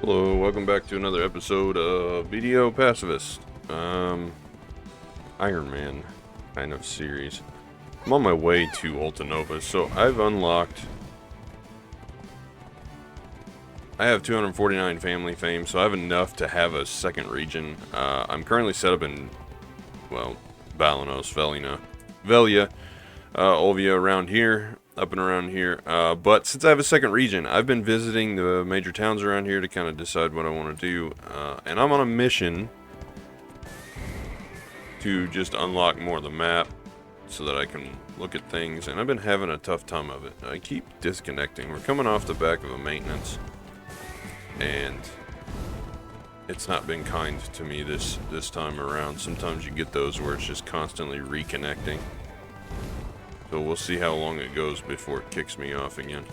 Hello, welcome back to another episode of BDO Pacifist. Iron Man kind of series. I'm on my way to Ultanova, so I've unlocked. I have 249 family fame, so I have enough to have a second region. I'm currently set up in, well, Balanos, Velia, Olvia around here, up and around here. But since I have a second region, I've been visiting the major towns around here to kind of decide what I want to do. And I'm on a mission to just unlock more of the map so that I can look at things. And I've been having a tough time of it. I keep disconnecting. We're coming off the back of a maintenance, and it's not been kind to me this time around. Sometimes you get those where it's just constantly reconnecting. So we'll see how long it goes before it kicks me off again.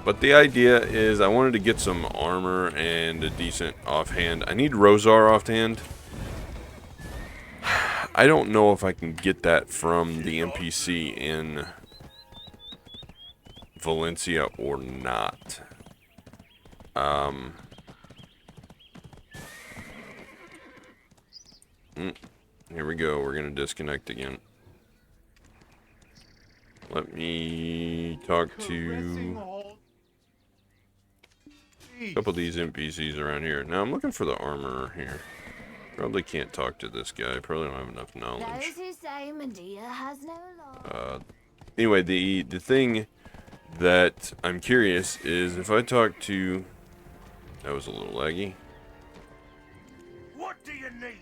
But the idea is I wanted to get some armor and a decent offhand. I need Rosar offhand. I don't know if I can get that from the NPC in Valencia or not. Here we go. We're going to disconnect again. Let me talk to a couple of these NPCs around here. Now I'm looking for the armorer here. Probably can't talk to this guy. Probably don't have enough knowledge. Anyway, the thing that I'm curious is if I talk to... That was a little laggy. What do you need?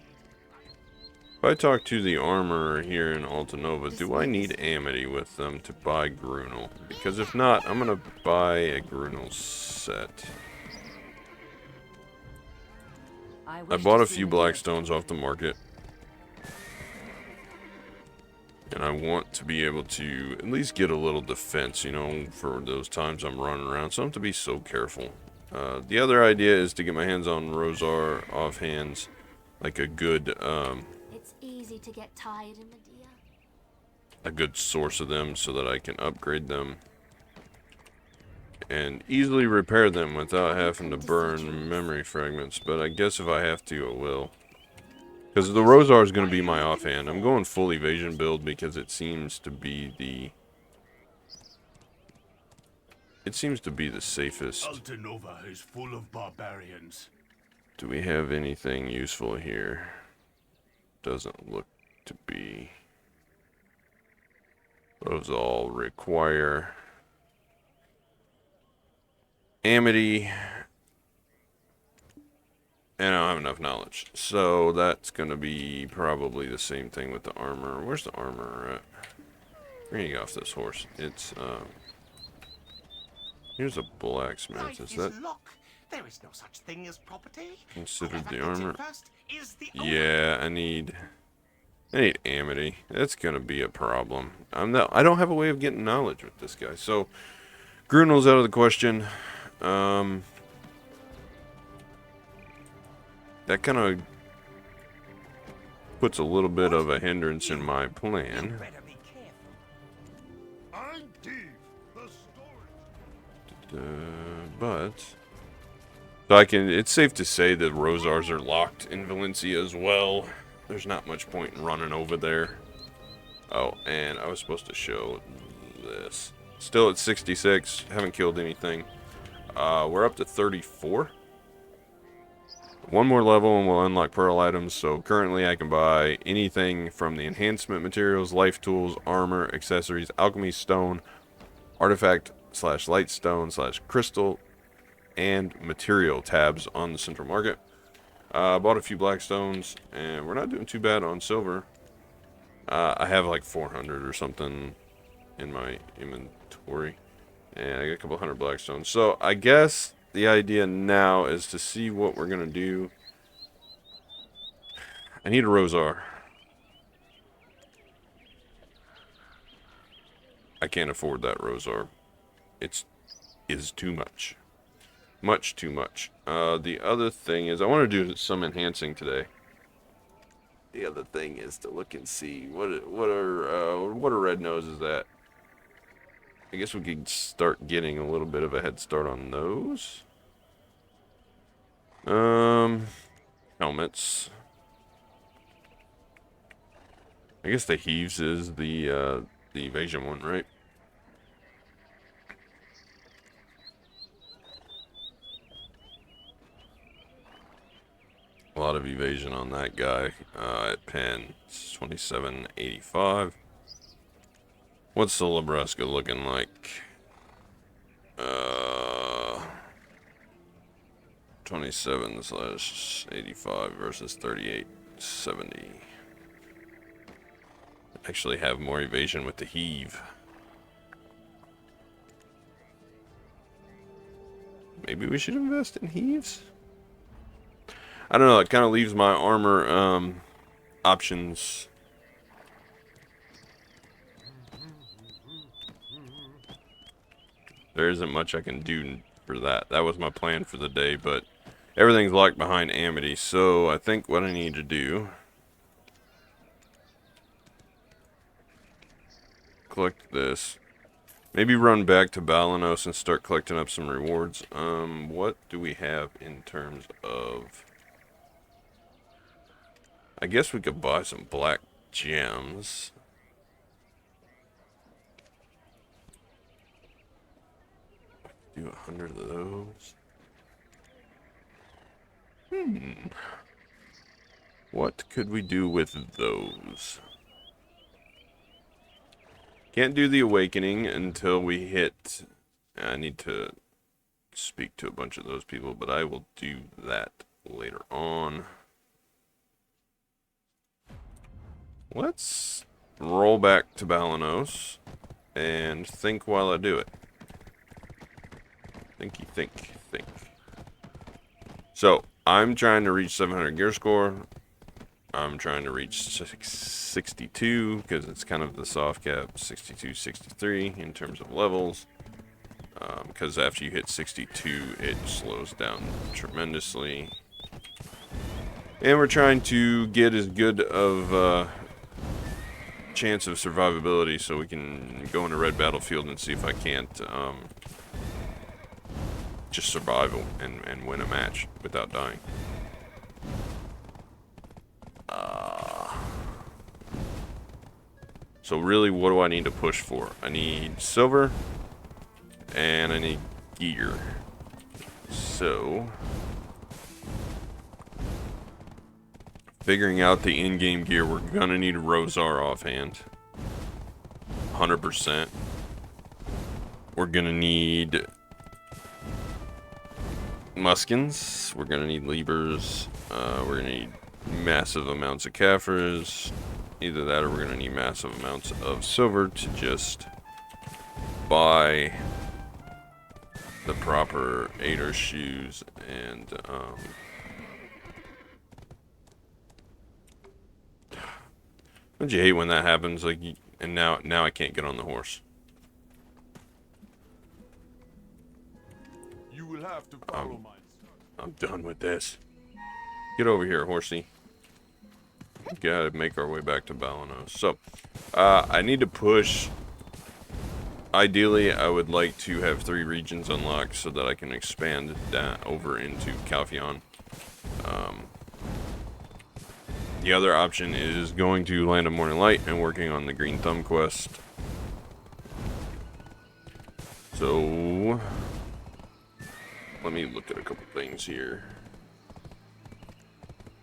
If I talk to the armorer here in Altanova, do I need Amity with them to buy Grunel? Because if not, I'm going to buy a Grunel set. I bought a few Blackstones off the market. And I want to be able to at least get a little defense, you know, for those times I'm running around. So I have to be so careful. The other idea is to get my hands on Rosar offhands, like a good, It's easy to get tired in Medea. a good source of them so that I can upgrade them and easily repair them without having to burn memory fragments. But I guess if I have to, I will. Because the Rosar is going to be my offhand. I'm going full evasion build because it seems to be the... It seems to be the safest. Altanova is full of barbarians. Do we have anything useful here? Doesn't look to be. Those all require Amity. And I don't have enough knowledge. So that's going to be probably the same thing with the armor. Where's the armor at? We're going to get off this horse. It's, here's a blacksmith. Is that There is no such thing as property. considered the armor? First is the owner. Yeah, I need Amity. That's gonna be a problem. I don't have a way of getting knowledge with this guy. So Grunel's out of the question. That kind of puts a little bit of a hindrance in my plan. Better be careful. I'm Dave, the story. But so I can. It's safe to say that Rosars are locked in Valencia as well. There's not much point in running over there. Oh, and I was supposed to show this. Still at 66. Haven't killed anything. We're up to 34. One more level and we'll unlock pearl items. So currently I can buy anything from the enhancement materials, life tools, armor, accessories, alchemy stone, artifact / light stone / crystal, and material tabs on the central market. Bought a few black stones, and we're not doing too bad on silver. I have like 400 or something in my inventory, and I got a couple hundred black stones. So I guess the idea now is to see what we're gonna do. I need a Rosar. I can't afford that Rosar. Is too much. Much too much. The other thing is I want to do some enhancing today. The other thing is to look and see what are red noses at. I guess we could start getting a little bit of a head start on those. Helmets. I guess the heaves is the evasion one, right? A lot of evasion on that guy. At pen, it's 2785. What's the Nebraska looking like? 27/85 versus 3870. Actually have more evasion with the heave. Maybe we should invest in heaves? I don't know, it kind of leaves my armor options. There isn't much I can do for that. That was my plan for the day, but everything's locked behind Amity, so I think what I need to do... collect this. Maybe run back to Balanos and start collecting up some rewards. What do we have in terms of... I guess we could buy some black gems. Do 100 of those. What could we do with those? Can't do the awakening until we hit... I need to speak to a bunch of those people, but I will do that later on. Let's roll back to Balanos and think while I do it. Thinky, think. So, I'm trying to reach 700 gear score. I'm trying to reach 62 because it's kind of the soft cap, 62, 63 in terms of levels. Because after you hit 62, it slows down tremendously. And we're trying to get as good of chance of survivability so we can go into Red Battlefield and see if I can't just survive and win a match without dying. So really, what do I need to push for? I need silver, and I need gear. So, figuring out the in-game gear, we're gonna need a Rosar offhand. 100%. We're gonna need muskins. We're gonna need Libers. We're gonna need massive amounts of Kafirs. Either that or we're gonna need massive amounts of silver to just buy the proper Aider shoes and don't you hate when that happens? Like, and now I can't get on the horse. You will have to follow my... I'm done with this. Get over here, horsey. Gotta make our way back to Balanos. So, I need to push. Ideally, I would like to have 3 regions unlocked so that I can expand that over into Calpheon. The other option is going to Land of Morning Light and working on the Green Thumb quest. So, let me look at a couple things here.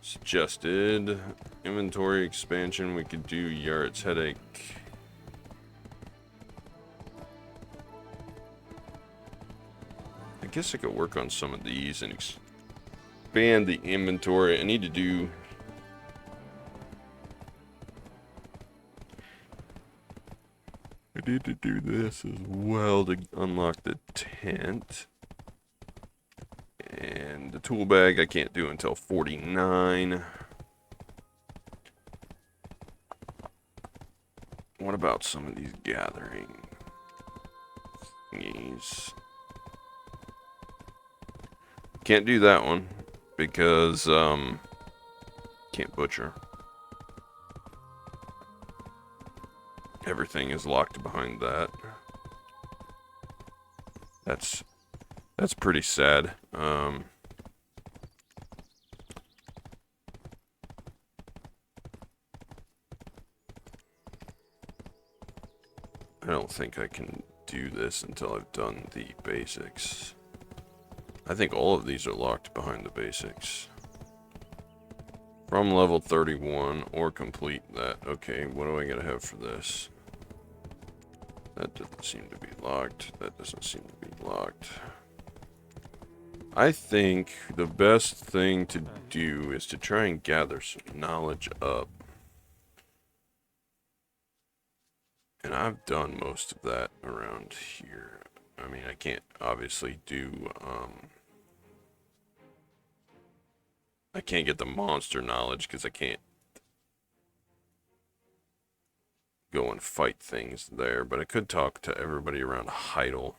Suggested inventory expansion. We could do Yaret's Headache. I guess I could work on some of these and expand the inventory. I need to do... I need to do this as well to unlock the tent. And the tool bag I can't do until 49. What about some of these gathering thingies? Can't do that one because can't butcher. Everything is locked behind that. That's pretty sad. don't think I can do this until I've done the basics. I think all of these are locked behind the basics. From level 31 or complete that. Okay, what do I gotta have for this? That doesn't seem to be locked. That doesn't seem to be locked. I think the best thing to do is to try and gather some knowledge up. And I've done most of that around here. I mean, I can't obviously do, I can't get the monster knowledge because I can't go and fight things there. But I could talk to everybody around Heidel.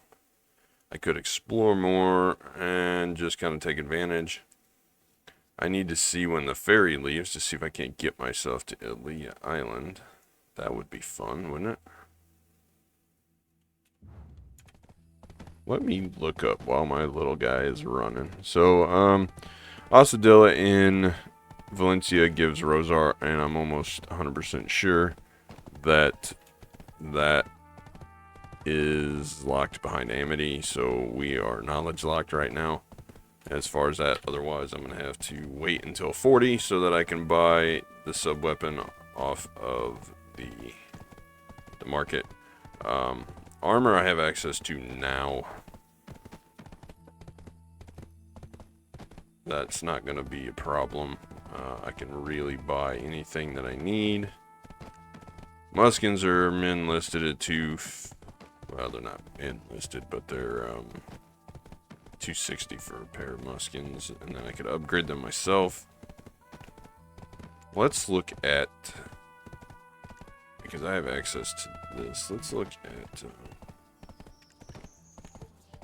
I could explore more and just kind of take advantage. I need to see when the ferry leaves to see if I can't get myself to Elia Island. That would be fun, wouldn't it? Let me look up while my little guy is running. So, Asadilla in Valencia gives Rosar, and I'm almost 100% sure that that is locked behind Amity, so we are knowledge locked right now. As far as that, otherwise I'm going to have to wait until 40 so that I can buy the sub-weapon off of the market. Armor I have access to now. That's not going to be a problem. I can really buy anything that I need. Muskins are min listed at well, they're not enlisted, but they're 260 for a pair of muskins, and then I could upgrade them myself. Let's look at, because I have access to this, let's look at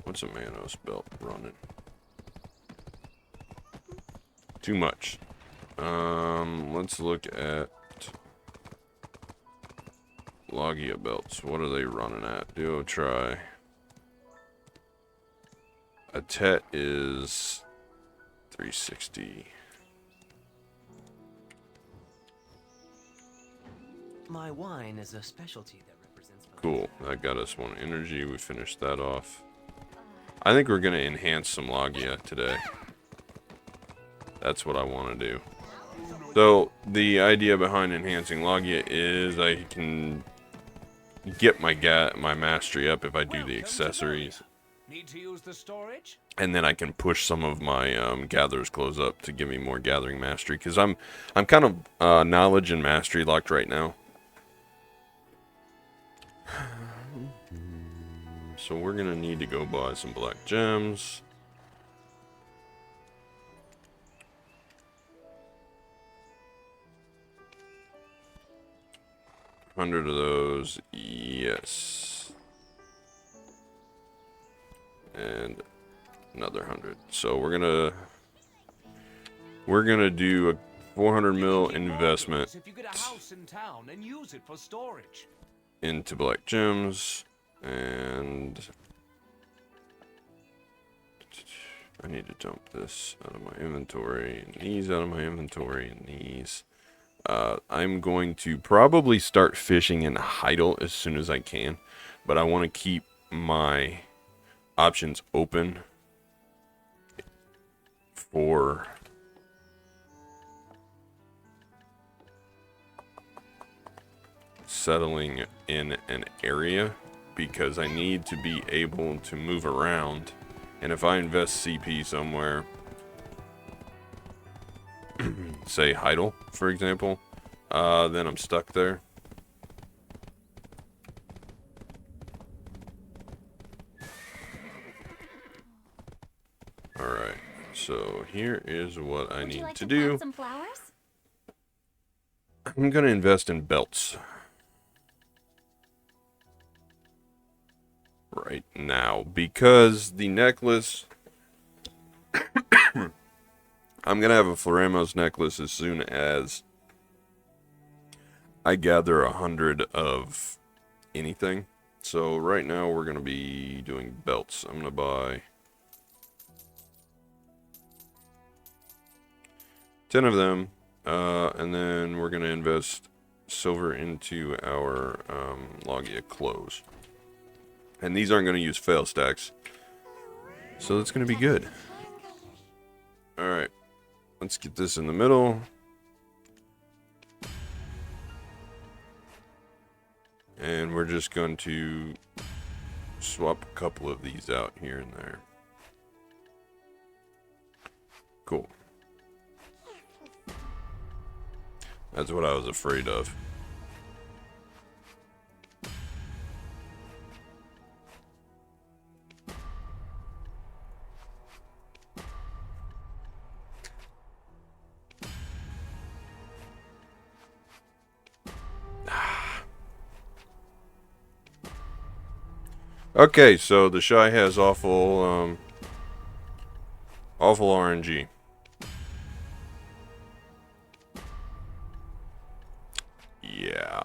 what's a Manos belt running? Too much. Let's look at Logia belts. What are they running at? Duo try. A Tet is 360. My wine is a specialty that represents. Cool. That got us one energy. We finished that off. I think we're gonna enhance some Logia today. That's what I want to do. So the idea behind enhancing Logia is I can get my mastery up if I do the accessories. Need to use the storage? And then I can push some of my gatherer's clothes up to give me more gathering mastery, because I'm kind of knowledge and mastery locked right now. So we're gonna need to go buy some black gems. 100 of those, yes. And another 100. So we're gonna do a 400 mil investment If you get a house in town and use it for storage. into black gems, and I need to dump this out of my inventory, and these out of my inventory, and these. I'm going to probably start fishing in Heidel as soon as I can, but I want to keep my options open for settling in an area, because I need to be able to move around. And if I invest CP somewhere, say Heidel, for example, then I'm stuck there. Alright, so here is what I need to do. Plant some flowers? I'm going to invest in belts right now, because the necklace, I'm going to have a Floremos necklace as soon as I gather 100 of anything. So right now we're going to be doing belts. I'm going to buy 10 of them, and then we're going to invest silver into our Logia clothes. And these aren't going to use fail stacks. So that's going to be good. Alright. Let's get this in the middle. And we're just going to swap a couple of these out here and there. Cool. That's what I was afraid of. Okay, so the Shy has awful RNG. Yeah.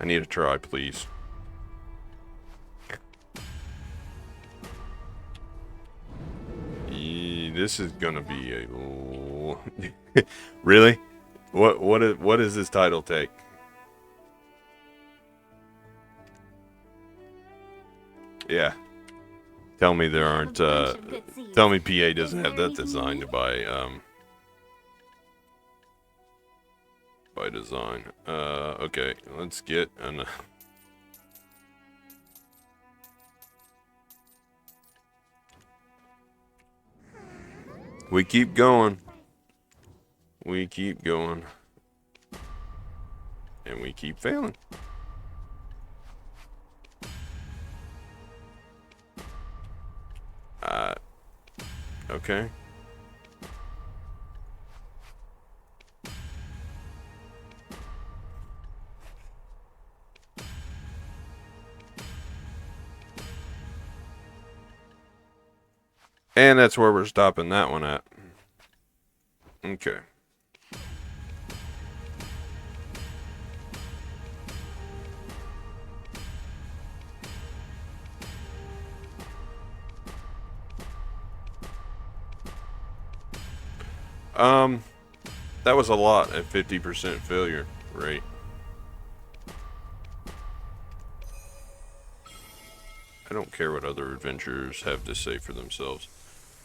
I need a try, please. This is gonna be a really? What is this title take? Yeah. Tell me there aren't tell me PA doesn't have that designed by design. Okay, let's get an we keep going. We keep going. And we keep failing. Okay. And that's where we're stopping that one at. Okay. That was a lot at 50% failure rate. I don't care what other adventurers have to say for themselves.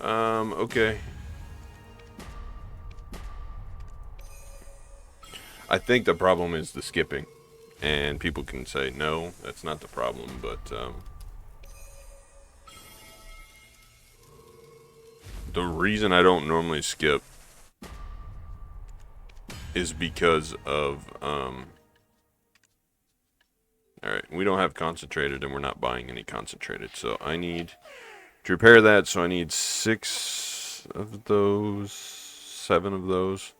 Okay. I think the problem is the skipping. And people can say, no, that's not the problem, but, the reason I don't normally skip is because of, alright, we don't have concentrated and we're not buying any concentrated, so I need to repair that, so I need 6 of those, 7 of those.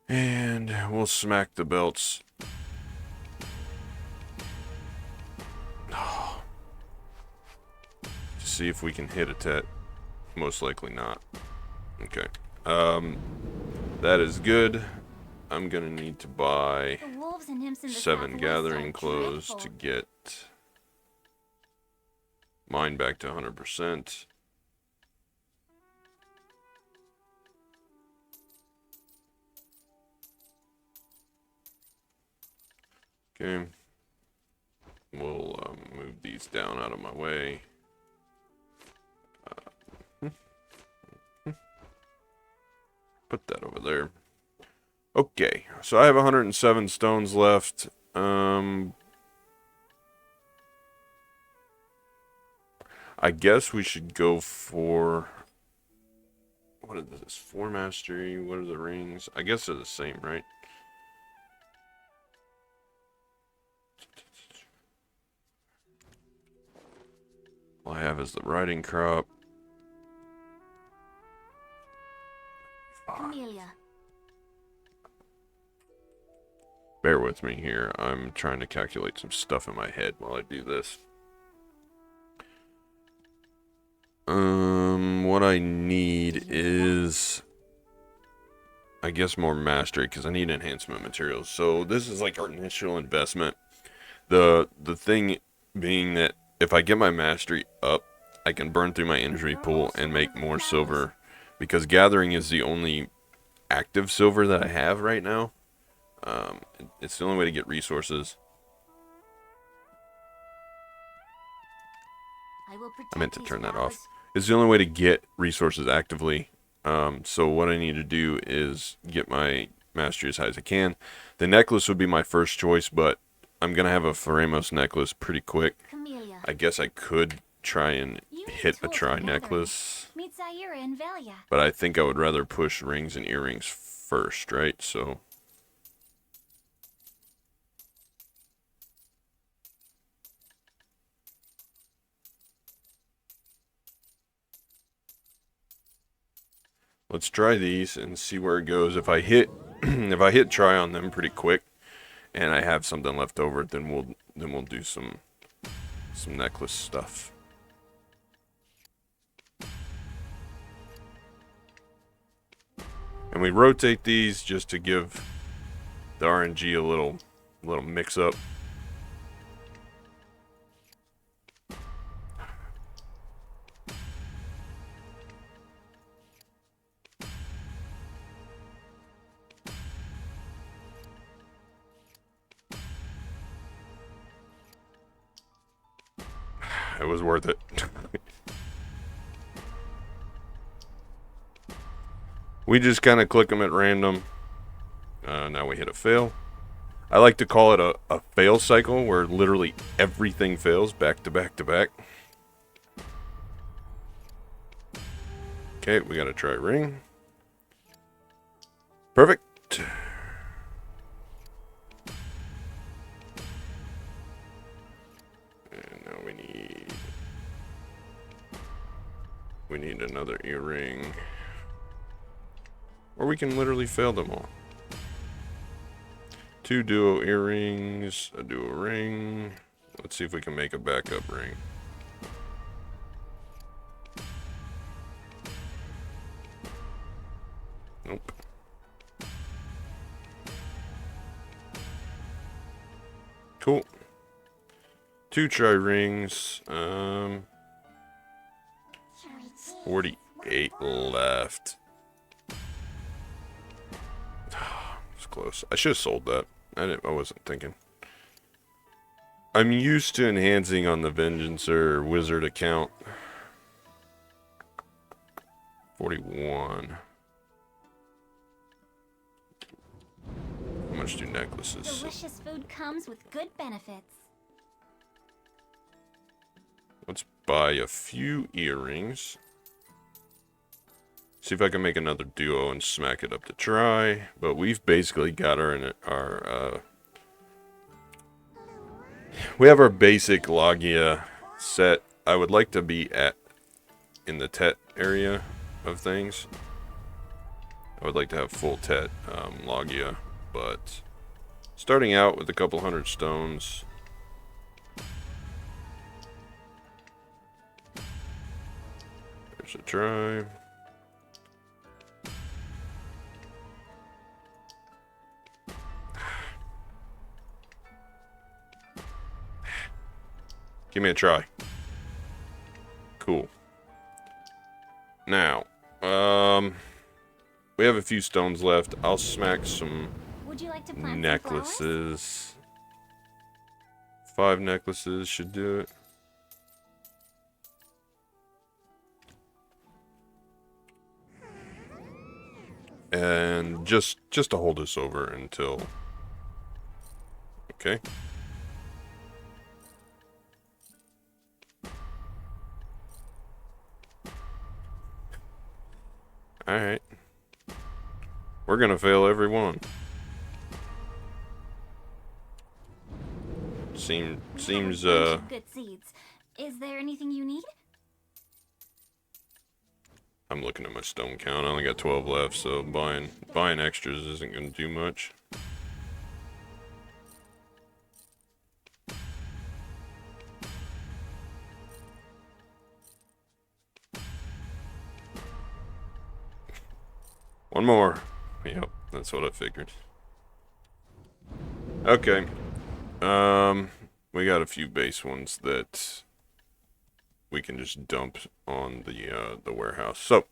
And we'll smack the belts. To see if we can hit a tet. Most likely not. Okay. That is good. I'm gonna need to buy 7 gathering clothes to get mine back to 100%. Okay. We'll move these down out of my way. Put that over there. Okay, so I have 107 stones left. I guess we should go for... What is this? 4 mastery. What are the rings? I guess they're the same, right? All I have is the riding crop. Amelia. Bear with me here. I'm trying to calculate some stuff in my head while I do this. What I need is, I guess, more mastery because I need enhancement materials. So this is like our initial investment. The thing being that if I get my mastery up, I can burn through my injury pool and make more silver, because gathering is the only active silver that I have right now. It's the only way to get resources. I meant to turn that off. It's the only way to get resources actively. So what I need to do is get my mastery as high as I can. The necklace would be my first choice, but I'm going to have a Pharamos necklace pretty quick. I guess I could try and hit a tri-necklace. But I think I would rather push rings and earrings first, right? So... let's try these and see where it goes. If I hit if I hit try on them pretty quick and I have something left over, then we'll do some necklace stuff. And we rotate these just to give the RNG a little mix up. It was worth it. We just kind of click them at random. Now we hit a fail. I like to call it a fail cycle, where literally everything fails back to back to back. Okay, we got to try ring. Perfect. And now we need another earring. Or we can literally fail them all. 2 duo earrings, a duo ring. Let's see if we can make a backup ring. Nope. Cool. 2 try rings. 48 left. It's close. I should have sold that. I wasn't thinking. I'm used to enhancing on the Vengeance or Wizard account. 41. How much do necklaces? Delicious food comes with good benefits. Let's buy a few earrings. See if I can make another duo and smack it up to try. But we've basically got our we have our basic Logia set. I would like to be in the Tet area of things. I would like to have full Tet Logia, but starting out with a couple hundred stones. There's a try. Give me a try. Cool. Now, we have a few stones left. I'll smack some necklaces. 5 necklaces should do it. And just to hold us over until... Okay. Alright. We're gonna fail every one. Seems good seeds. Is there anything you need? I'm looking at my stone count. I only got 12 left, so buying extras isn't gonna do much. One more. Yep, that's what I figured. Okay. We got a few base ones that we can just dump on the warehouse. So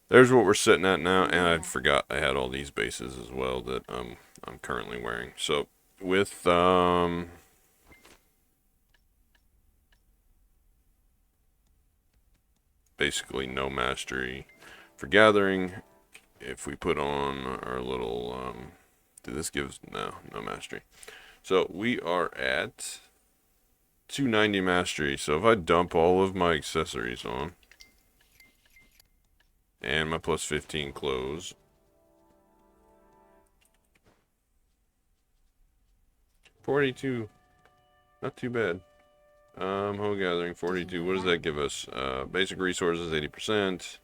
there's what we're sitting at now, and I forgot I had all these bases as well that I'm currently wearing. So with basically no mastery for gathering, if we put on our little this gives no mastery. So we are at 290 mastery. So if I dump all of my accessories on and my plus 15 clothes, $42, not too bad. Whole gathering 42. What does that give us? Basic resources 80%.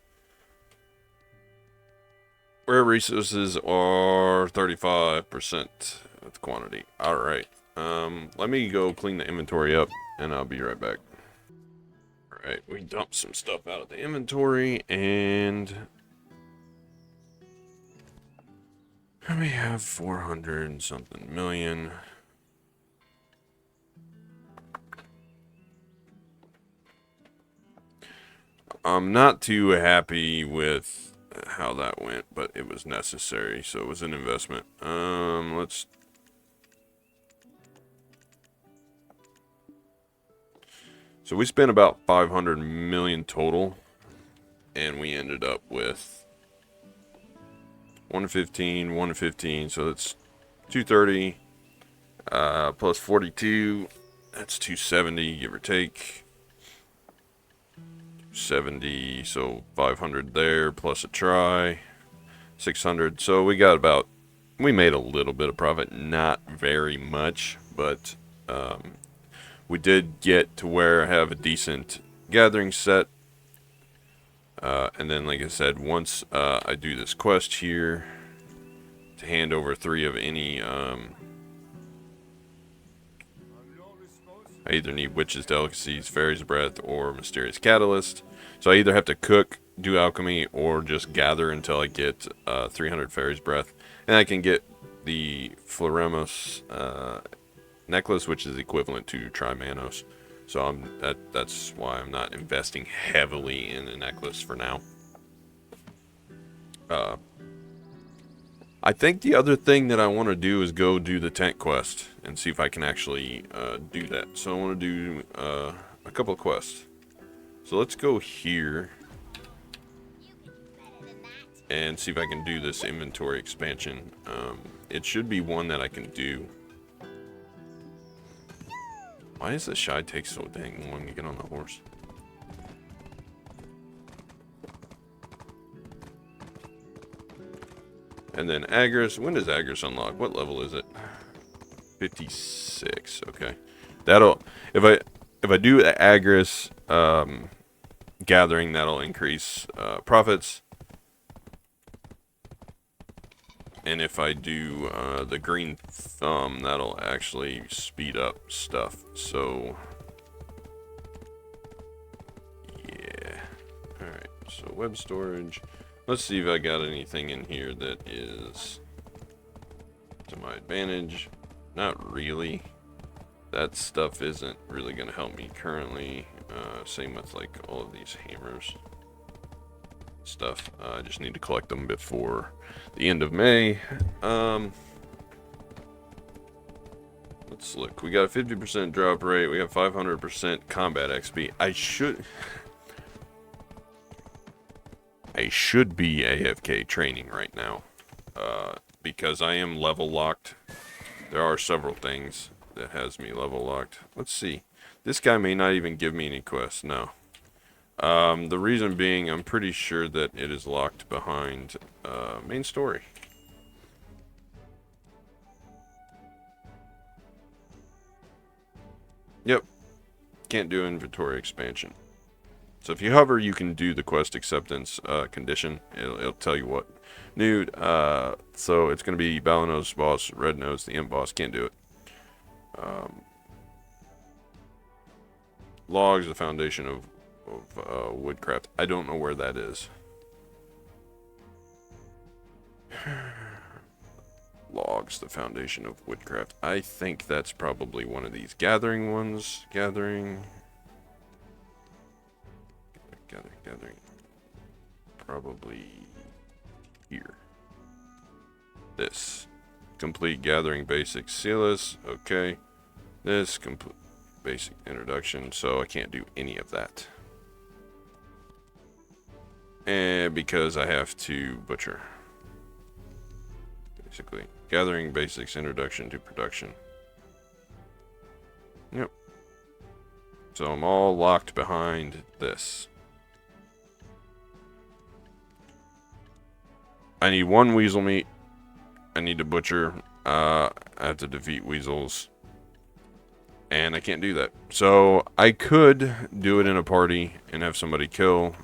Rare resources are 35% of the quantity. All right. Let me go clean the inventory up, and I'll be right back. All right, we dumped some stuff out of the inventory, and we have 400 and something million. I'm not too happy with how that went, but it was necessary, so it was an investment. So we spent about 500 million total, and we ended up with 115, so that's 230 plus 42, that's 270, give or take. 70, so 500 there plus a try, 600. So we made a little bit of profit, not very much, but we did get to where I have a decent gathering set. And then, like I said, once I do this quest here to hand over 3 of any, I either need Witch's Delicacies, Fairy's Breath, or Mysterious Catalyst. So I either have to cook, do alchemy, or just gather until I get 300 Fairy's Breath. And I can get the Floremos necklace, which is equivalent to Trimanos. So that's why I'm not investing heavily in a necklace for now. I think the other thing that I want to do is go do the tent quest and see if I can actually do that. So I want to do a couple of quests. So let's go here and see if I can do this inventory expansion. It should be one that I can do. Why does the shy take so dang long to get on the horse? And then Agris. When does Agris unlock? What level is it? 56. Okay. That'll if I do Agris gathering, that'll increase profits. And if I do the green thumb, that'll actually speed up stuff. So, yeah. Alright, so web storage. Let's see if I got anything in here that is to my advantage. Not really. That stuff isn't really going to help me currently. Same with like all of these hammers. Stuff. I just need to collect them before the end of May. Let's look. We got a 50% drop rate. We have 500% combat XP. I should be AFK training right now, because I am level locked. There are several things that has me level locked. Let's see. This guy may not even give me any quests. No. The reason being, I'm pretty sure that it is locked behind main story. Yep. Can't do inventory expansion. So if you hover, you can do the quest acceptance condition. It'll tell you what. Nude. So it's going to be Balanos boss, Red Nose, the imp boss. Can't do it. Logs, the foundation of woodcraft. I don't know where that is. Logs, the foundation of woodcraft. I think that's probably one of these gathering ones. Gathering. Gathering. Probably here. This. Complete gathering basic Silas. Okay. This complete basic introduction. So I can't do any of that. And because I have to butcher. Basically. Gathering basics introduction to production. Yep. So I'm all locked behind this. I need one weasel meat. I need to butcher. I have to defeat weasels. And I can't do that. So I could do it in a party and have somebody kill.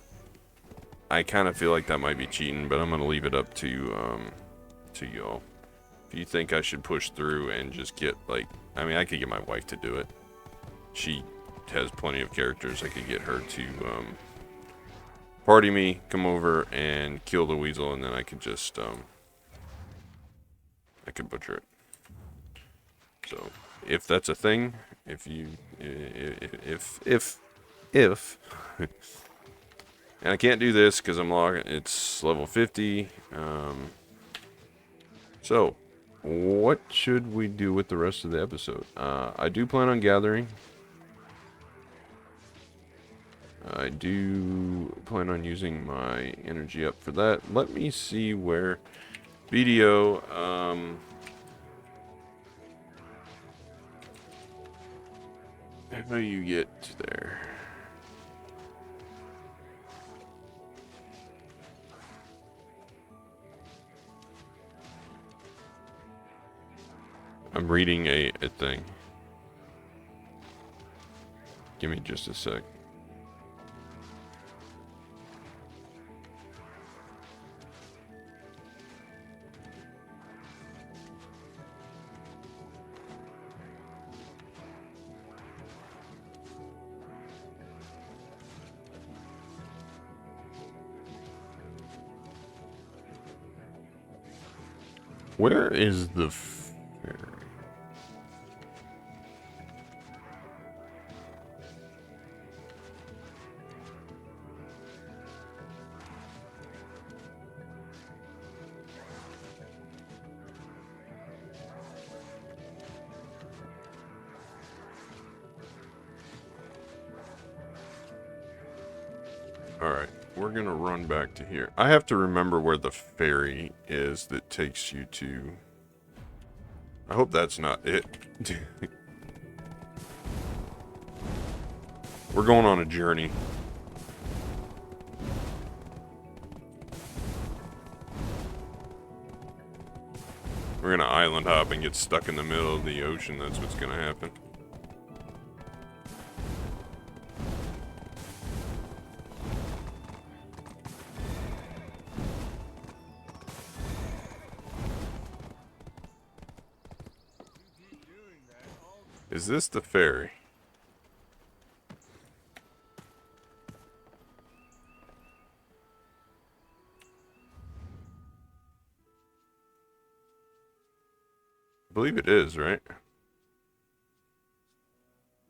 I kind of feel like that might be cheating, but I'm going to leave it up to y'all. If you think I should push through and just get, like, I mean, I could get my wife to do it. She has plenty of characters. I could get her to party me, come over and kill the weasel, and then I could just I could butcher it. So if that's a thing, if and I can't do this because I'm logging, it's level 50. So what should we do with the rest of the episode? I do plan on gathering. I do plan on using my energy up for that. Let me see where BDO, how do you get there? I'm reading a thing. Give me just a sec. Where is the ferry? Alright, we're gonna run back to here. I have to remember where the ferry is that takes you to... I hope that's not it. We're going on a journey. We're gonna island hop and get stuck in the middle of the ocean. That's what's gonna happen. Is this the ferry? I believe it is, right?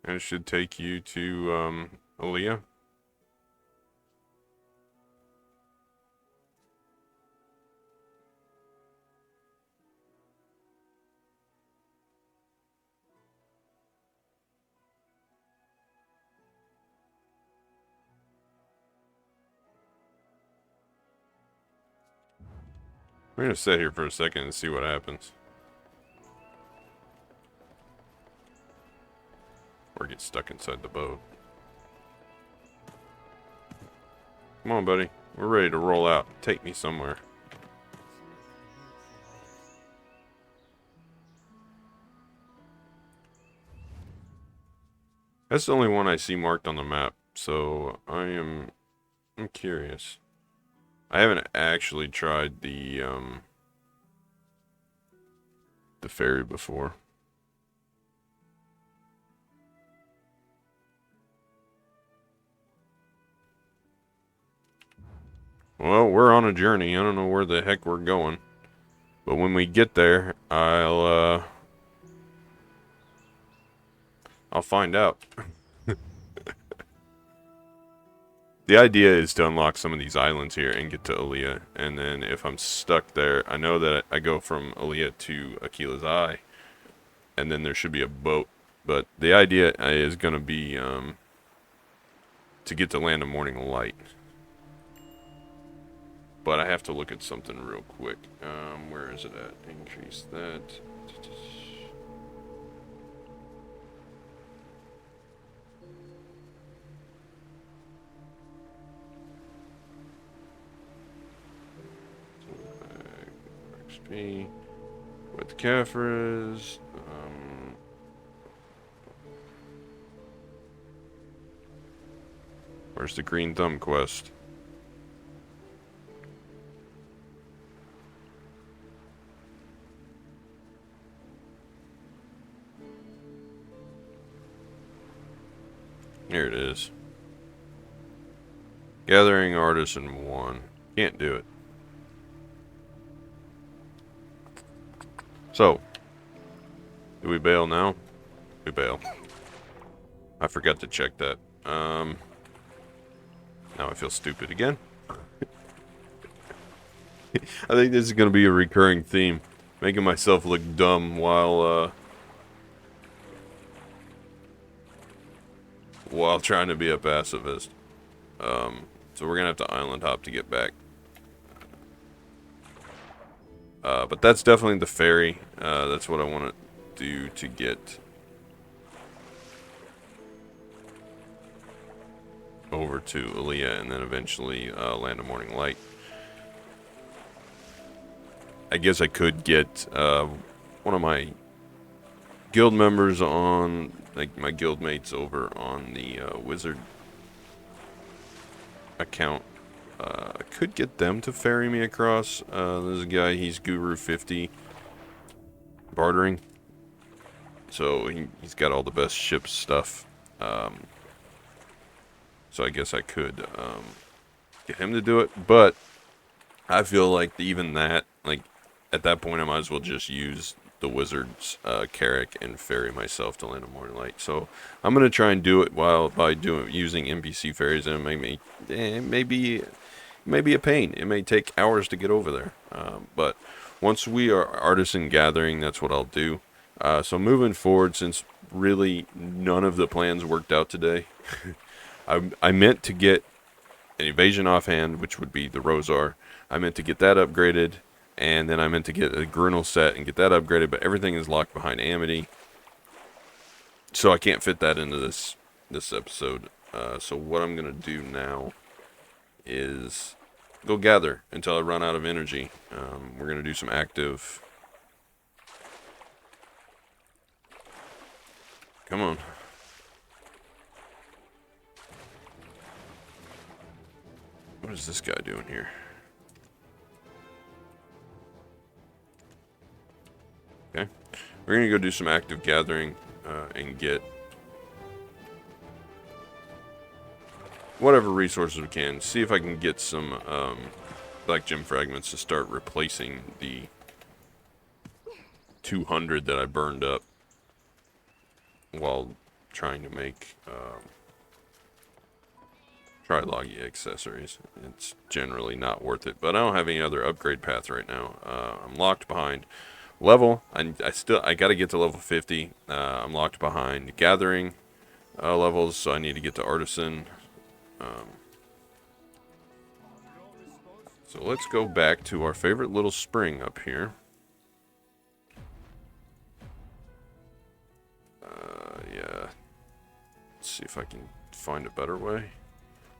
And it should take you to, Aaliyah. We're gonna sit here for a second and see what happens. Or get stuck inside the boat. Come on, buddy. We're ready to roll out. Take me somewhere. That's the only one I see marked on the map, so I'm curious. I haven't actually tried the ferry before. Well, we're on a journey. I don't know where the heck we're going. But when we get there, I'll find out. The idea is to unlock some of these islands here and get to Aaliyah, and then if I'm stuck there, I know that I go from Aaliyah to Aquila's Eye, and then there should be a boat. But the idea is going to be to get to Land of Morning Light. But I have to look at something real quick. Where is it at? Increase that. XP with Caphras. Where's the Green Thumb quest? Here it is. Gathering Artisan 1. Can't do it. So, do we bail now? We bail. I forgot to check that. Now I feel stupid again. I think this is going to be a recurring theme. Making myself look dumb while trying to be a pacifist. So we're going to have to island hop to get back. But that's definitely the ferry. That's what I want to do to get over to Aaliyah and then eventually Land of Morning Light. I guess I could get one of my guild members on, like my guild mates over on the wizard account. I could get them to ferry me across. There's a guy, he's Guru 50 bartering. So he's got all the best ship stuff. So I guess I could get him to do it. But I feel like even that, like at that point I might as well just use the wizard's Carrick and ferry myself to Land of Morning Light. So I'm going to try and do it using NPC ferries, and it may be a pain. It may take hours to get over there. But once we are artisan gathering, that's what I'll do. So moving forward, since really none of the plans worked out today, I meant to get an evasion offhand, which would be the Rosar. I meant to get that upgraded, and then I meant to get a Grunel set and get that upgraded, but everything is locked behind Amity. So I can't fit that into this episode. So what I'm going to do now is go gather until I run out of energy. We're going to do some active. Come on. What is this guy doing here? Okay. We're going to go do some active gathering and get whatever resources we can. See if I can get some black gem fragments to start replacing the 200 that I burned up while trying to make Trilogy accessories. It's generally not worth it, but I don't have any other upgrade path right now. I'm locked behind level. I gotta get to level 50. I'm locked behind gathering levels, so I need to get to artisan. So let's go back to our favorite little spring up here. Yeah. Let's see if I can find a better way.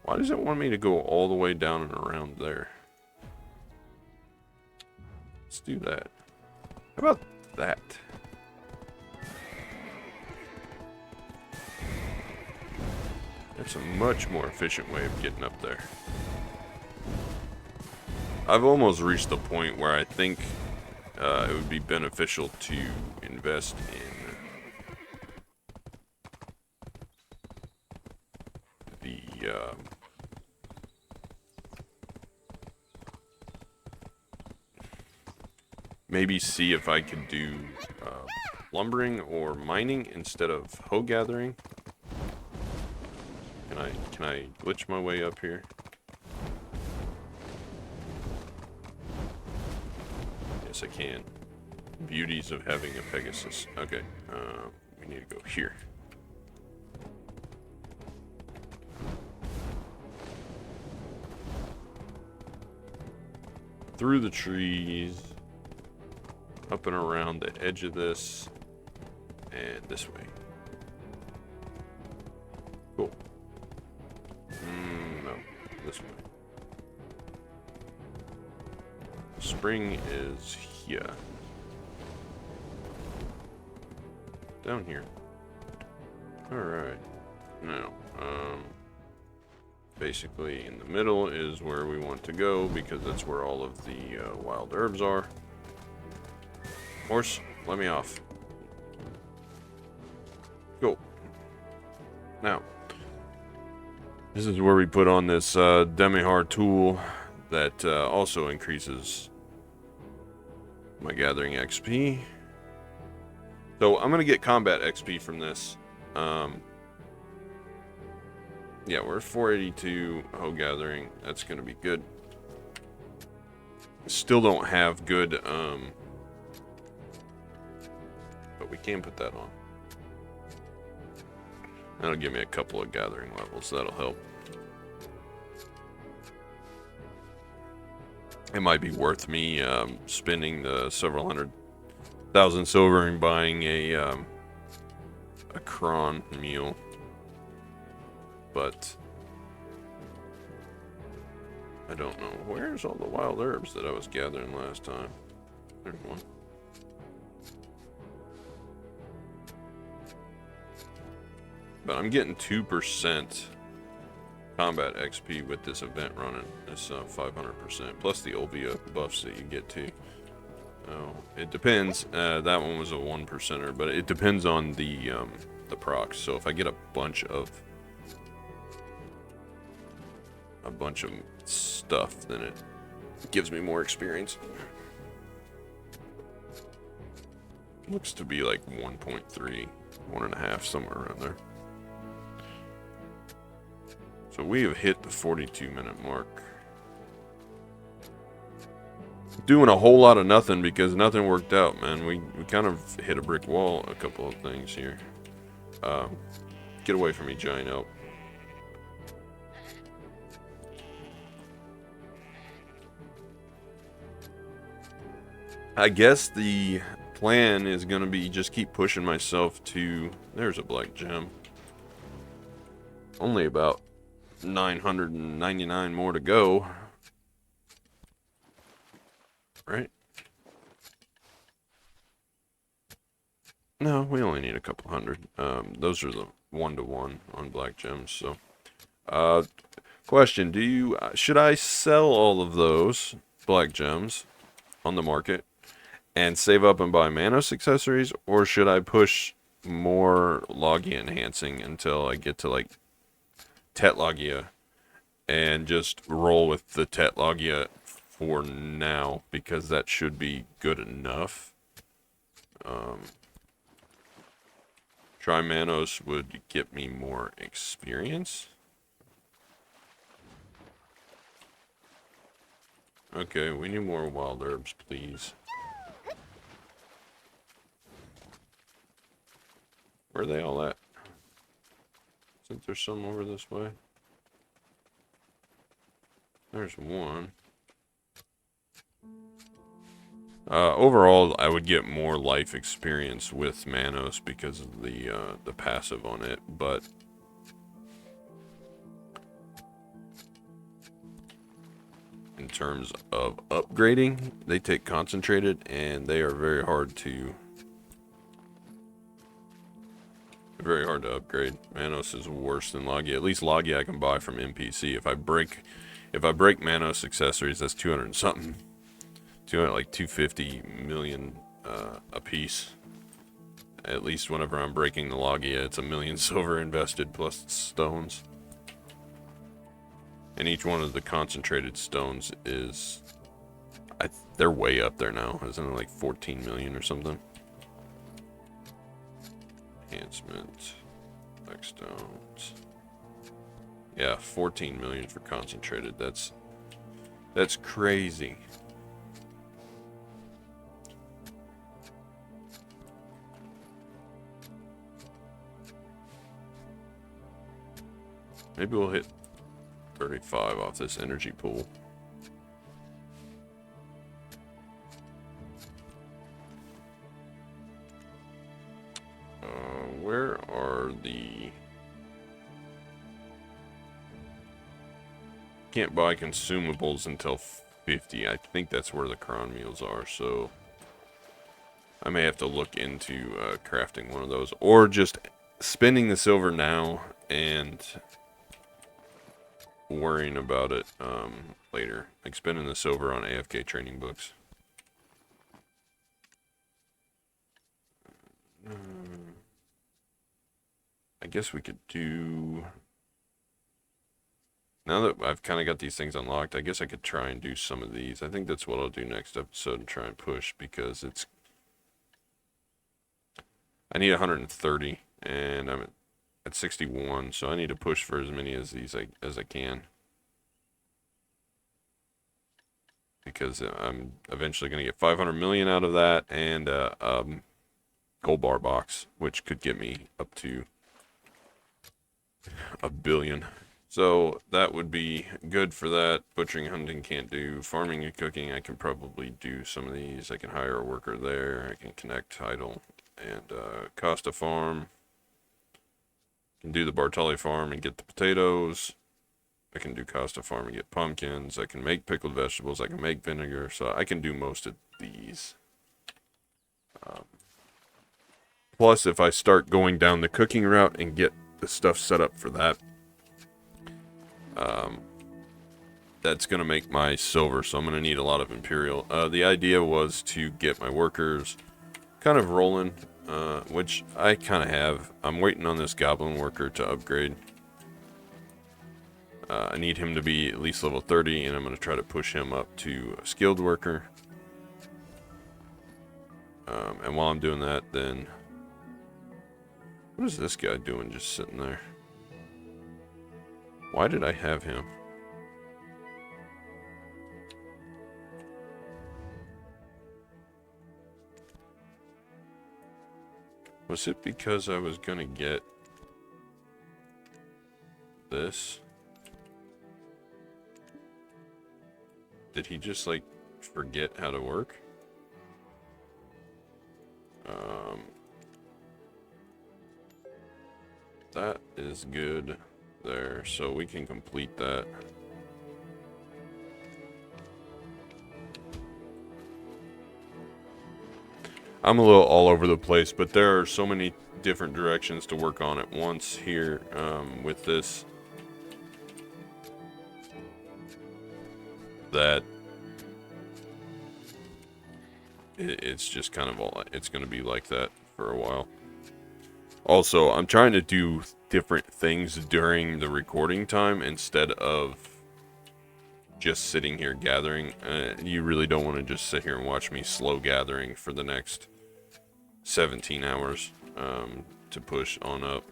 Why does it want me to go all the way down and around there? Let's do that. How about that? That's a much more efficient way of getting up there. I've almost reached the point where I think it would be beneficial to invest in the maybe see if I could do lumbering or mining instead of hoe gathering. Can I glitch my way up here? Yes, I can. Beauties of having a Pegasus. Okay, we need to go here. Through the trees, up and around the edge of this, and this way. Cool. No, this way. Spring is here. Down here. Alright. Now, basically in the middle is where we want to go because that's where all of the wild herbs are. Horse, let me off. Go. Now, this is where we put on this Demihard tool that also increases my gathering XP. So I'm gonna get combat XP from this. Yeah, we're 482 hoe gathering. That's gonna be good. Still don't have good, but we can put that on. That'll give me a couple of gathering levels. That'll help. It might be worth me spending the several 100,000 silver and buying a cron mule. But I don't know. Where's all the wild herbs that I was gathering last time? There's one. But I'm getting 2% combat XP with this event running. It's 500%. Plus the Olvia buffs that you get too. Oh, it depends. That one was a 1%er, but it depends on the procs. So if I get a bunch of stuff, then it gives me more experience. Looks to be like 1.3, 1.5, somewhere around there. So we have hit the 42-minute mark. Doing a whole lot of nothing because nothing worked out, man. We kind of hit a brick wall, a couple of things here. Get away from me, giant elk. I guess the plan is going to be just keep pushing myself to... There's a black gem. Only about 999 more to go. Right? No, we only need a couple hundred. Those are the 1-to-1 on black gems. So, question: should I sell all of those black gems on the market and save up and buy Manos accessories, or should I push more Logia enhancing until I get to like Tet Logia and just roll with the Tet Logia for now, because that should be good enough. Try Manos would get me more experience. Okay, we need more wild herbs, please. Where are they all at? Isn't there some over this way? There's one. Overall, I would get more life experience with Manos because of the passive on it, but in terms of upgrading, they take concentrated, and they are very hard to upgrade. Manos is worse than Logia. At least Logia I can buy from NPC. If I break Manos accessories, that's 200 and something. 250 million a piece. At least whenever I'm breaking the Logia, it's 1 million silver invested plus stones. And each one of the concentrated stones is... they're way up there now. Isn't it like 14 million or something? Enhancement. Black stones. Yeah, 14 million for concentrated. That's crazy. Maybe we'll hit 35 off this energy pool. Where are the... Can't buy consumables until 50. I think that's where the cron meals are, so I may have to look into crafting one of those, or just spending the silver now and worrying about it later, like spending the silver on AFK training books. I guess we could do... Now that I've kind of got these things unlocked, I guess I could try and do some of these. I think that's what I'll do next episode and try and push, because it's... I need 130, and I'm at 61, so I need to push for as many of these as I can. Because I'm eventually going to get 500 million out of that, and gold bar box, which could get me up to $1 billion. So that would be good for that. Butchering, hunting can't do. Farming and cooking, I can probably do some of these. I can hire a worker there. I can connect title and Costa farm. Can do the Bartali farm and get the potatoes. I can do Costa farm and get pumpkins. I can make pickled vegetables. I can make vinegar. So I can do most of these. Plus, if I start going down the cooking route and get the stuff set up for that, that's going to make my silver, so I'm going to need a lot of Imperial. The idea was to get my workers kind of rolling, which I kind of have. I'm waiting on this Goblin worker to upgrade. I need him to be at least level 30, and I'm going to try to push him up to a skilled worker. And while I'm doing that, then... What is this guy doing just sitting there? Why did I have him? Was it because I was gonna get this? Did he just like forget how to work? That is good there, so we can complete that. I'm a little all over the place, but there are so many different directions to work on at once here with this that it's just kind of all, it's going to be like that for a while. Also, I'm trying to do different things during the recording time instead of just sitting here gathering. You really don't want to just sit here and watch me slow gathering for the next 17 hours to push on up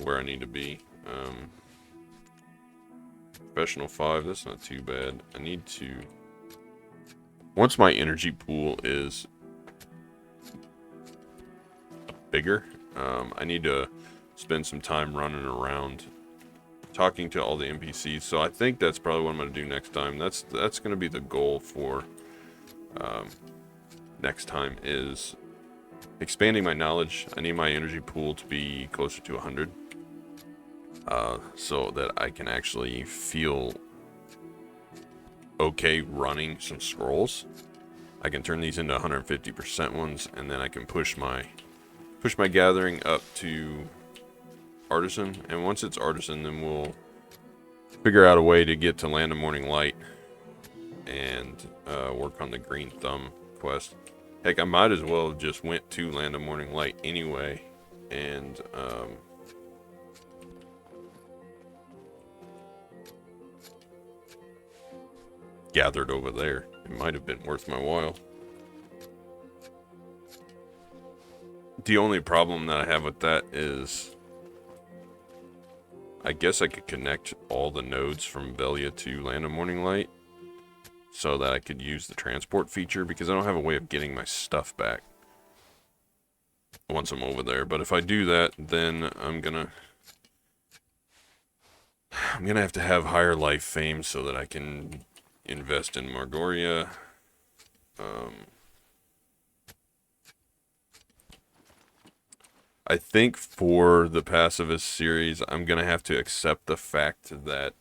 where I need to be. Professional 5, that's not too bad. I need to... Once my energy pool is bigger, I need to spend some time running around talking to all the NPCs. So I think that's probably what I'm going to do next time. That's going to be the goal for next time, is expanding my knowledge. I need my energy pool to be closer to 100 so that I can actually feel okay running some scrolls. I can turn these into 150% ones, and then I can push my gathering up to artisan. And once it's artisan, then we'll figure out a way to get to Land of Morning Light and work on the Green Thumb quest. Heck, I might as well have just went to Land of Morning Light anyway and gathered over there. It might have been worth my while. The only problem that I have with that is I guess I could connect all the nodes from Velia to Land of Morning Light so that I could use the transport feature, because I don't have a way of getting my stuff back once I'm over there. But if I do that, then I'm gonna have to have higher life fame so that I can invest in Margoria. I think for the Pacifist series, I'm gonna have to accept the fact that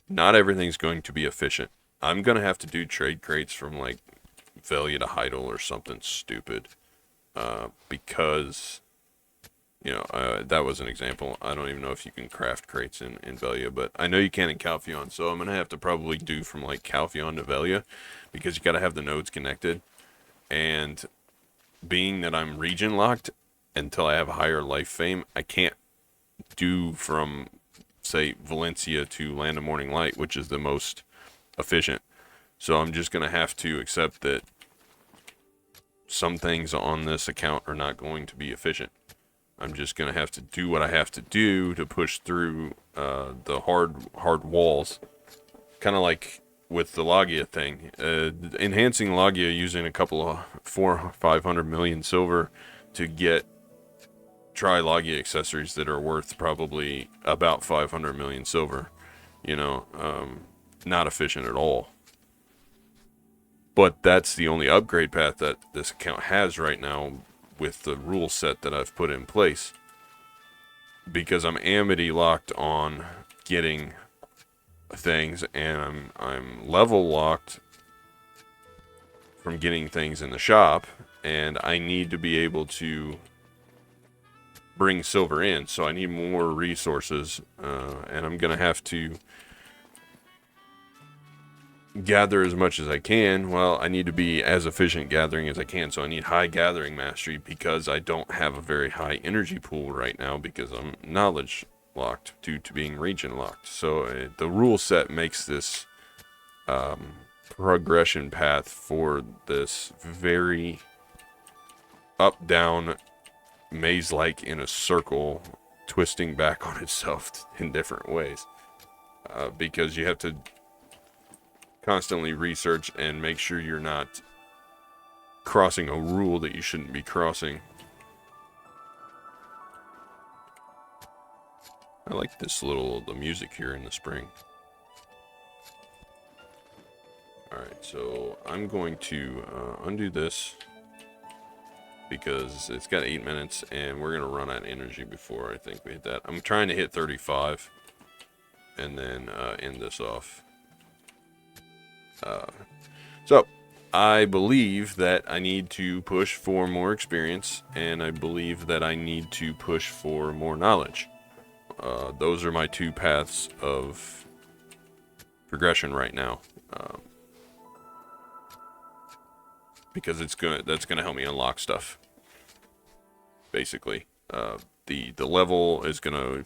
not everything's going to be efficient. I'm gonna have to do trade crates from like Velia to Heidel or something stupid, because that was an example. I don't even know if you can craft crates in Velia, but I know you can in Calpheon, so I'm gonna have to probably do from like Calpheon to Velia, because you gotta have the nodes connected. And being that I'm region locked until I have higher life fame, I can't do from, say, Valencia to Land of Morning Light, which is the most efficient. So I'm just gonna have to accept that some things on this account are not going to be efficient. I'm just gonna have to do what I have to do to push through the hard walls. Kind of like with the Logia thing, enhancing Logia using a couple of 500 million silver to get tri-Logia accessories that are worth probably about 500 million silver. Not efficient at all. But that's the only upgrade path that this account has right now with the rule set that I've put in place. Because I'm Amity locked on getting things, and I'm level locked from getting things in the shop, and I need to be able to bring silver in, so I need more resources, and I'm gonna have to gather as much as I can. Well, I need to be as efficient gathering as I can, so I need high gathering mastery, because I don't have a very high energy pool right now because I'm knowledge locked due to being region locked. So the rule set makes this progression path for this very up down maze like in a circle, twisting back on itself in different ways, because you have to constantly research and make sure you're not crossing a rule that you shouldn't be crossing. I like the music here in the spring. Alright, so I'm going to undo this, because it's got 8 minutes and we're going to run out of energy before I think we hit that. I'm trying to hit 35 and then end this off. So I believe that I need to push for more experience, and I believe that I need to push for more knowledge. Those are my two paths of progression right now, because that's gonna help me unlock stuff. Basically, the level is gonna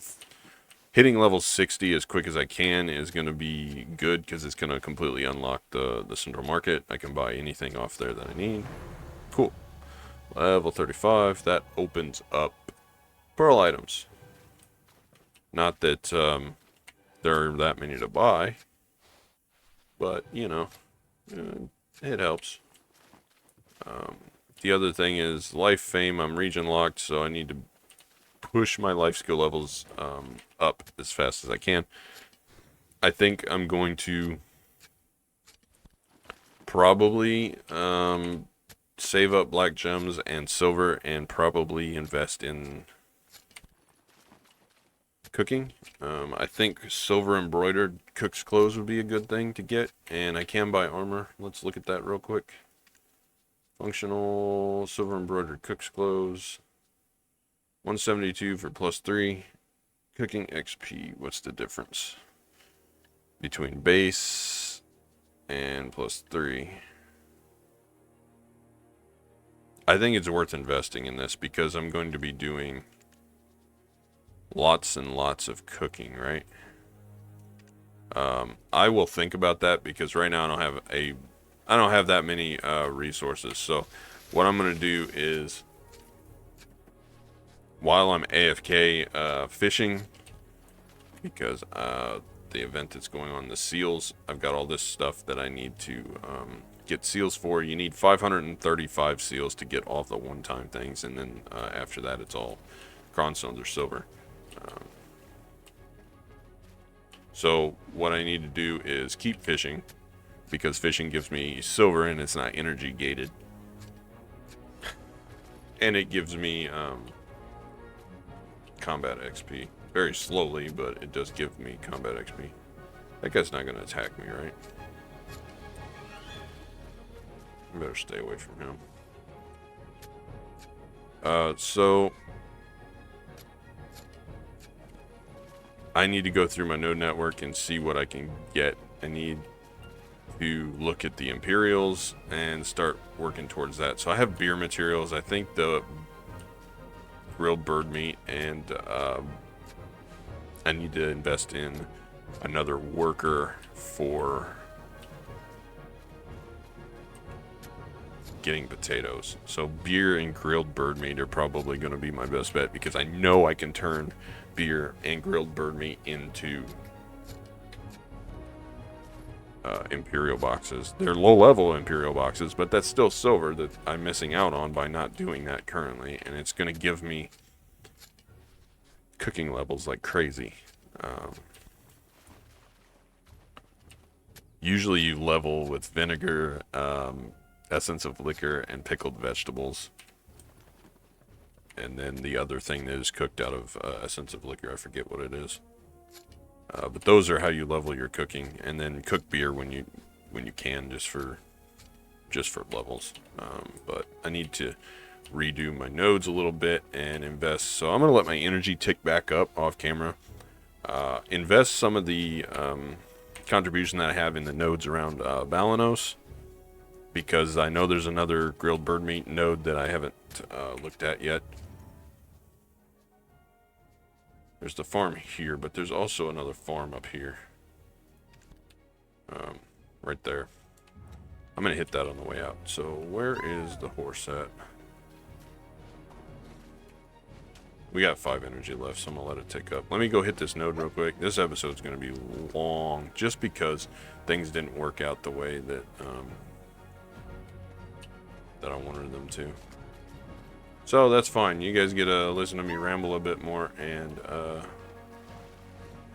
hitting level 60 as quick as I can is gonna be good, because it's gonna completely unlock the central market. I can buy anything off there that I need. Cool. Level 35. That opens up pearl items. Not that there are that many to buy, but it helps. The other thing is life fame. I'm region locked, so I need to push my life skill levels up as fast as I can. I think I'm going to probably save up black gems and silver, and probably invest in cooking. I think silver embroidered cook's clothes would be a good thing to get, and I can buy armor. Let's look at that real quick. Functional silver embroidered cook's clothes, 172 for +3. Cooking XP, what's the difference between base and +3? I think it's worth investing in this, because I'm going to be doing lots and lots of cooking, right? I will think about that, because right now I don't have that many resources. So what I'm going to do is while I'm AFK fishing, because the event that's going on, the seals, I've got all this stuff that I need to get seals for. You need 535 seals to get off the one-time things, and then after that it's all chronstones or silver. So what I need to do is keep fishing, because fishing gives me silver and it's not energy gated. And it gives me combat XP. Very slowly, but it does give me combat XP. That guy's not going to attack me, right? I better stay away from him. So I need to go through my node network and see what I can get. I need to look at the Imperials and start working towards that. So I have beer materials. I think the grilled bird meat, and I need to invest in another worker for getting potatoes. So beer and grilled bird meat are probably going to be my best bet, because I know I can turn beer and grilled bird meat into Imperial boxes. They're low level Imperial boxes, but that's still silver that I'm missing out on by not doing that currently, and it's going to give me cooking levels like crazy. Usually you level with vinegar, essence of liquor, and pickled vegetables. And then the other thing that is cooked out of essence of liquor, I forget what it is. But those are how you level your cooking, and then cook beer when you can, just for levels. But I need to redo my nodes a little bit and invest. So I'm gonna let my energy tick back up off camera. Invest some of the contribution that I have in the nodes around Balanos, because I know there's another grilled bird meat node that I haven't looked at yet. There's the farm here, but there's also another farm up here. Right there. I'm going to hit that on the way out. So where is the horse at? We got 5 energy left, so I'm going to let it tick up. Let me go hit this node real quick. This episode's going to be long, just because things didn't work out the way that that I wanted them to. So that's fine. You guys get to listen to me ramble a bit more and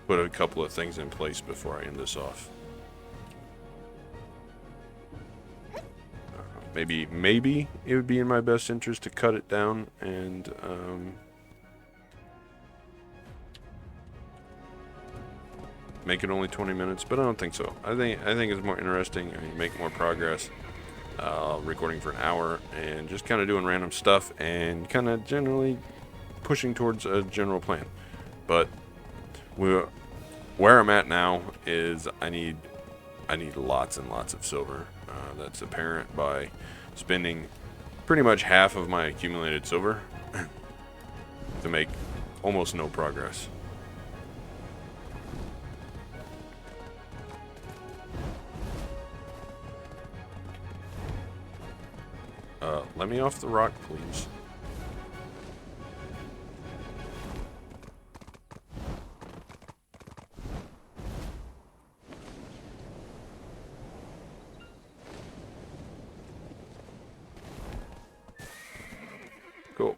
put a couple of things in place before I end this off. Maybe it would be in my best interest to cut it down and make it only 20 minutes, but I don't think so. I think it's more interesting. I mean, make more progress. Recording for an hour and just kind of doing random stuff and kind of generally pushing towards a general plan. But where I'm at now is I need lots and lots of silver. That's apparent by spending pretty much half of my accumulated silver to make almost no progress. Let me off the rock, please. Cool.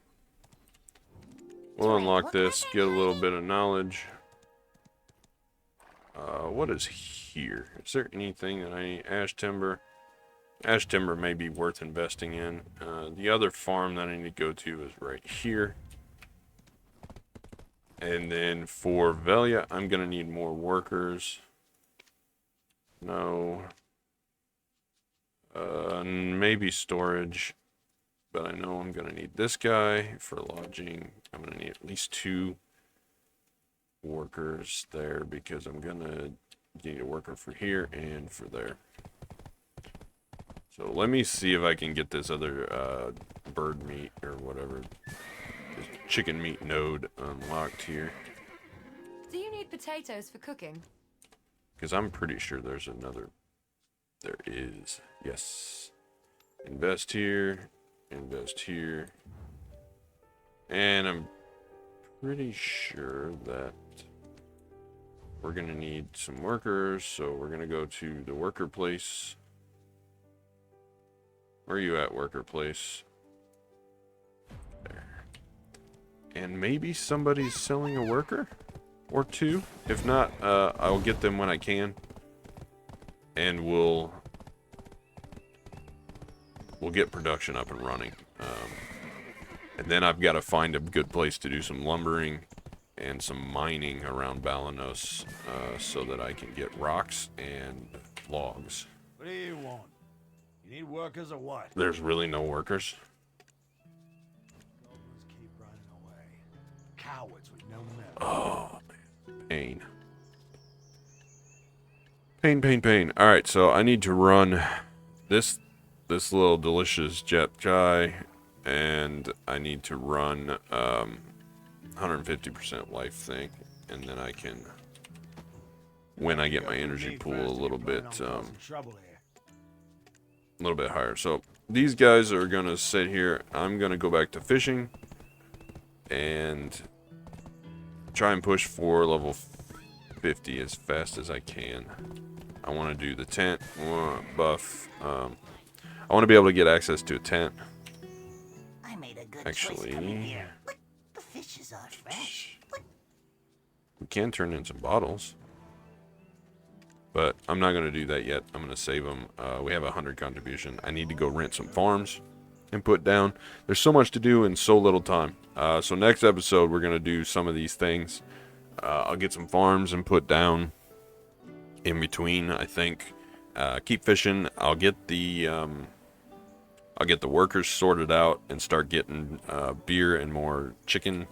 We'll unlock this, get a little bit of knowledge. What is here? Is there anything that I need? Ash timber. Ash timber may be worth investing in. The other farm that I need to go to is right here. And then for Velia, I'm going to need more workers. No. Maybe storage. But I know I'm going to need this guy for lodging. I'm going to need at least 2 workers there, because I'm going to need a worker for here and for there. So let me see if I can get this other bird meat or whatever, this chicken meat node unlocked here. Do you need potatoes for cooking? Because I'm pretty sure there's another. There is. Yes. Invest here. Invest here. And I'm pretty sure that we're going to need some workers, so we're going to go to the worker place. Where are you at, worker place? There. And maybe somebody's selling a worker or two. If not, I'll get them when I can. And we'll get production up and running. And then I've got to find a good place to do some lumbering and some mining around Balanos, so that I can get rocks and logs. What do you want? You need workers or what? There's really no workers. Goblins keep running away. Cowards with no nerve. Oh, man. Pain. Pain, pain, pain. Alright, so I need to run this little delicious jet guy, and I need to run 150% life thing, and then I can, when I get my energy pool a little bit higher. So these guys are gonna sit here. I'm gonna go back to fishing and try and push for level 50 as fast as I can. I want to do the tent buff. I want to be able to get access to a tent. I made a good Actually, choice coming here. Look, the fishes are fresh. Look. We can turn in some bottles, but I'm not going to do that yet. I'm going to save them. We have 100 contribution. I need to go rent some farms and put down. There's so much to do in so little time. So next episode, we're going to do some of these things. I'll get some farms and put down in between, I think. Keep fishing. I'll get the workers sorted out and start getting beer and more chicken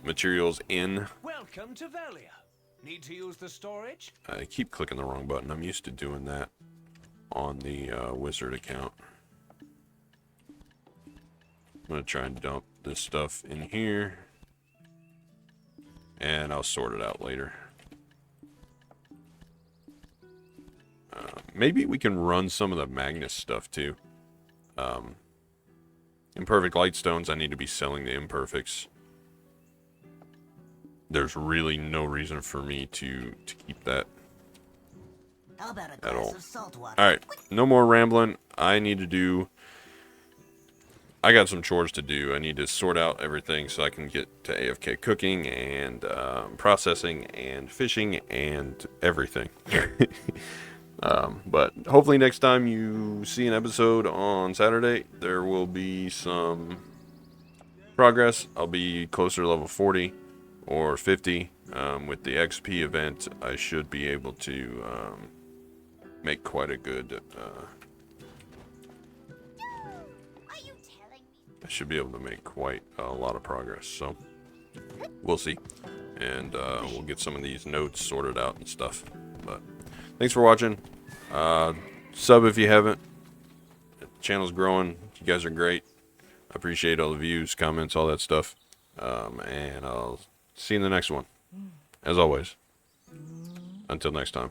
materials in. Welcome to Velia. Need to use the storage? I keep clicking the wrong button. I'm used to doing that on the wizard account. I'm gonna try and dump this stuff in here, and I'll sort it out later. Maybe we can run some of the Magnus stuff too. Imperfect Lightstones, I need to be selling the imperfects. There's really no reason for me to keep that How about a at glass all. of salt water? Alright, no more rambling. I got some chores to do. I need to sort out everything so I can get to AFK cooking and processing and fishing and everything. But hopefully next time you see an episode on Saturday, there will be some progress. I'll be closer to level 40 or 50. With the XP event, I should be able to make quite a good... I should be able to make quite a lot of progress, so we'll see. And we'll get some of these notes sorted out and stuff. But thanks for watching. Sub if you haven't. The channel's growing. You guys are great. I appreciate all the views, comments, all that stuff. And I'll see you in the next one. As always. Until next time.